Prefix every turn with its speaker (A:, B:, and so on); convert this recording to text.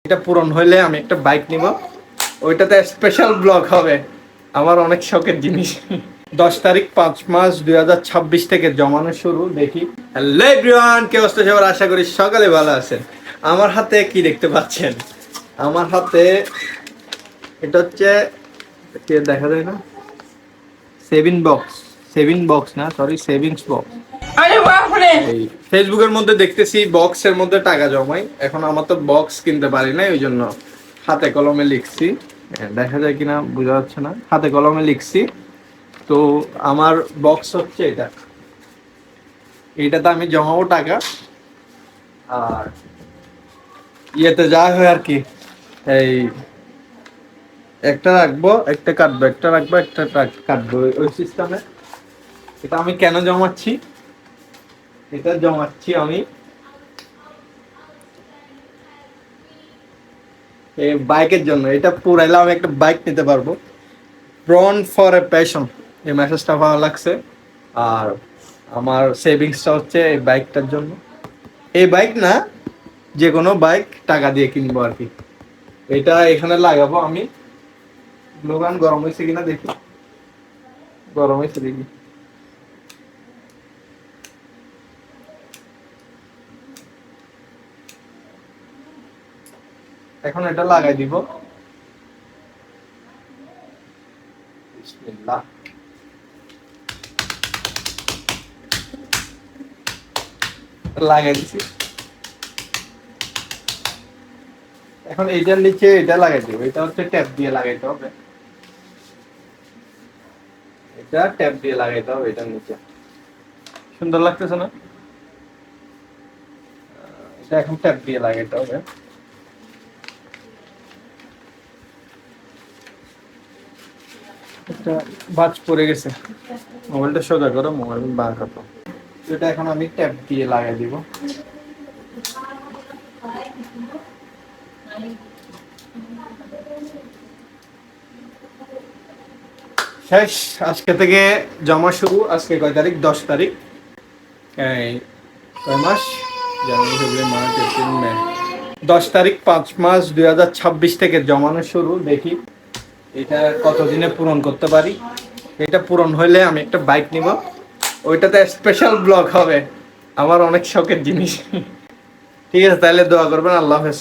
A: এটা পূরণ হইলে আমি একটা বাইক নিব, ওইটাতে স্পেশাল ব্লগ হবে। আমার অনেক শখের জিনিস। 10 তারিখ 5 মাস 2026 থেকে জমানো শুরু। দেখি। হ্যালো এভরিওয়ান, কে অবস্থা সবার? আশা করি সকালে ভালো আছেন। আমার হাতে কি দেখতে পাচ্ছেন? আমার হাতে এটা হচ্ছে, দেখা যায় না, সেভিং বক্স না, সরি, সেভিংস বক্স। এই ফেসবুকের মধ্যে দেখতেছি বক্সের মধ্যে টাকা জমাই। এখন আমার তো বক্স কিনতে পারি না, ওই জন্য হাতে কলমে লিখছি। দেখা যায় কিনা বোঝা যাচ্ছে না, হাতে কলমে লিখছি। তো আমার বক্স হচ্ছে এটা, এইটাতে আমি জমাবো টাকা। আর ইয়েতে যা হয় আর কি, এই একটা রাখবো, একটা কাটবো, একটা রাখবো, একটা কাটবো, ওই সিস্টেমে। এটা আমি কেন জমাচ্ছি? এটা জমাচ্ছি আমি এই বাইকের জন্য। এটা পুরাইলে আমি একটা বাইক নিতে পারবো। ব্রন ফর এ প্যাশন, এই মেসেজটা ভালো লাগছে। আর আমার সেভিংসটা হচ্ছে এই বাইকটার জন্য। এই বাইক না, যে কোনো বাইক টাকা দিয়ে কিনবো আর কি। এটা এখানে লাগাবো আমি। গ্লোগান গরম হয়েছে কিনা দেখি। গরম হয়েছে দেখি। এখন এটা লাগাই দিব। বিসমিল্লাহ। লাগাই দিছি। এখন এইটার নিচে এটা লাগাই দিব। এটা হচ্ছে ট্যাপ দিয়ে লাগাইতে হবে। এটা ট্যাপ দিয়ে লাগাইতে হবে এটার নিচে। সুন্দর লাগতেছে না? এটা এখন ট্যাপ দিয়ে লাগাইতে হবে। এটা বাজ পড়ে গেছে। মোবাইলটা সোজা করো, মোবাইল বার করো। এটা এখন আমি ট্যাপ দিয়ে লাগাই দিব। শেষ। আজকে থেকে জমা শুরু। আজকে কয় তারিখ? 10 তারিখ। এই কয় মাস? জানুয়ারি, ফেব্রুয়ারি, মার্চ, এপ্রিল, মে। 10 তারিখ 5 মাস 2026 থেকে জমানো শুরু। দেখি এটা কতদিনে পূরণ করতে পারি। এটা পূরণ হইলে আমি একটা বাইক নিব, ওইটাতে স্পেশাল ব্লগ হবে। আমার অনেক শখের জিনিস। ঠিক আছে, তাহলে দোয়া করবেন। আল্লাহ হাফেজ।